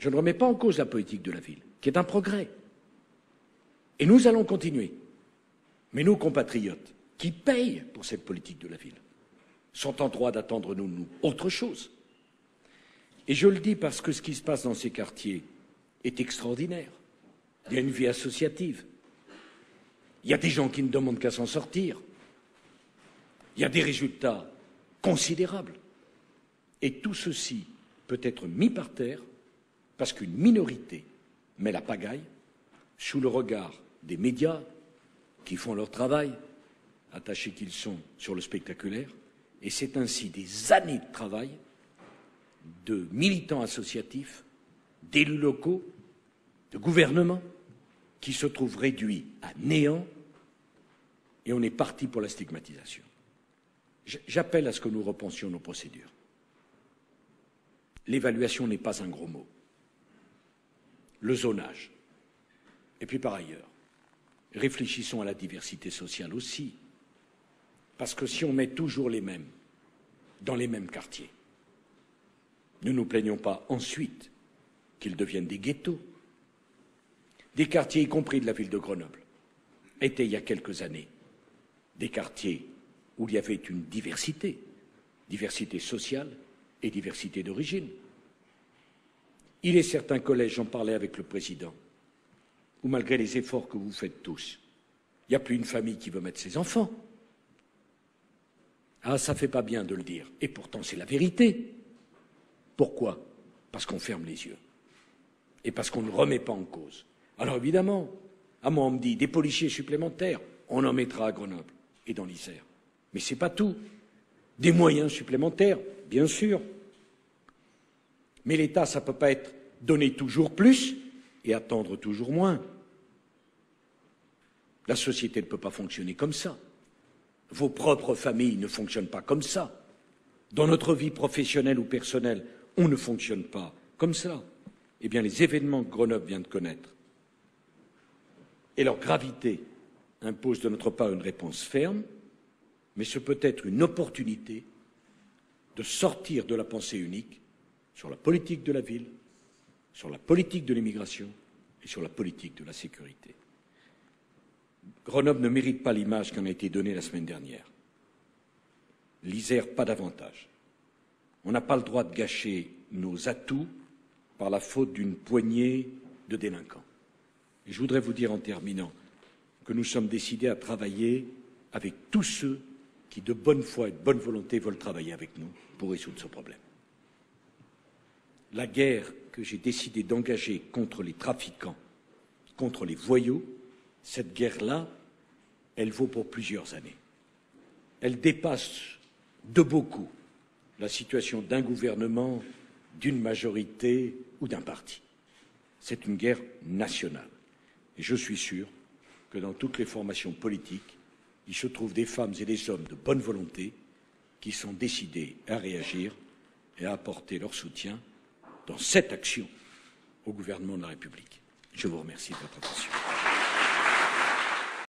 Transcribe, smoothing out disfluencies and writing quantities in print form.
Je ne remets pas en cause la politique de la ville, qui est un progrès. Et nous allons continuer. Mais nos compatriotes, qui payent pour cette politique de la ville, sont en droit d'attendre de nous autre chose. Et je le dis parce que ce qui se passe dans ces quartiers est extraordinaire. Il y a une vie associative. Il y a des gens qui ne demandent qu'à s'en sortir. Il y a des résultats considérables. Et tout ceci peut être mis par terre parce qu'une minorité met la pagaille sous le regard des médias qui font leur travail, attachés qu'ils sont sur le spectaculaire, et c'est ainsi des années de travail de militants associatifs, d'élus locaux, de gouvernements, qui se trouvent réduits à néant, et on est parti pour la stigmatisation. J'appelle à ce que nous repensions nos procédures. L'évaluation n'est pas un gros mot. Le zonage. Et puis par ailleurs, réfléchissons à la diversité sociale aussi. Parce que si on met toujours les mêmes dans les mêmes quartiers, ne nous plaignons pas ensuite qu'ils deviennent des ghettos. Des quartiers, y compris de la ville de Grenoble, étaient il y a quelques années des quartiers où il y avait une diversité sociale et diversité d'origine. Il est certains collèges, j'en parlais avec le président, où malgré les efforts que vous faites tous, il n'y a plus une famille qui veut mettre ses enfants. Ah, ça fait pas bien de le dire, et pourtant c'est la vérité. Pourquoi? Parce qu'on ferme les yeux, et parce qu'on ne remet pas en cause. Alors évidemment, à moi on me dit des policiers supplémentaires, on en mettra à Grenoble et dans l'Isère. Mais c'est pas tout. Des moyens supplémentaires, bien sûr. Mais l'État, ça ne peut pas être donner toujours plus et attendre toujours moins. La société ne peut pas fonctionner comme ça. Vos propres familles ne fonctionnent pas comme ça. Dans notre vie professionnelle ou personnelle, on ne fonctionne pas comme ça. Eh bien, les événements que Grenoble vient de connaître et leur gravité imposent de notre part une réponse ferme, mais ce peut être une opportunité de sortir de la pensée unique sur la politique de la ville, sur la politique de l'immigration et sur la politique de la sécurité. Grenoble ne mérite pas l'image qui en a été donnée la semaine dernière. L'Isère, pas davantage. On n'a pas le droit de gâcher nos atouts par la faute d'une poignée de délinquants. Et je voudrais vous dire en terminant que nous sommes décidés à travailler avec tous ceux qui, de bonne foi et de bonne volonté, veulent travailler avec nous pour résoudre ce problème. La guerre que j'ai décidé d'engager contre les trafiquants, contre les voyous, cette guerre-là, elle vaut pour plusieurs années. Elle dépasse de beaucoup la situation d'un gouvernement, d'une majorité ou d'un parti. C'est une guerre nationale. Et je suis sûr que dans toutes les formations politiques, il se trouve des femmes et des hommes de bonne volonté qui sont décidés à réagir et à apporter leur soutien dans cette action au gouvernement de la République. Je vous remercie de votre attention.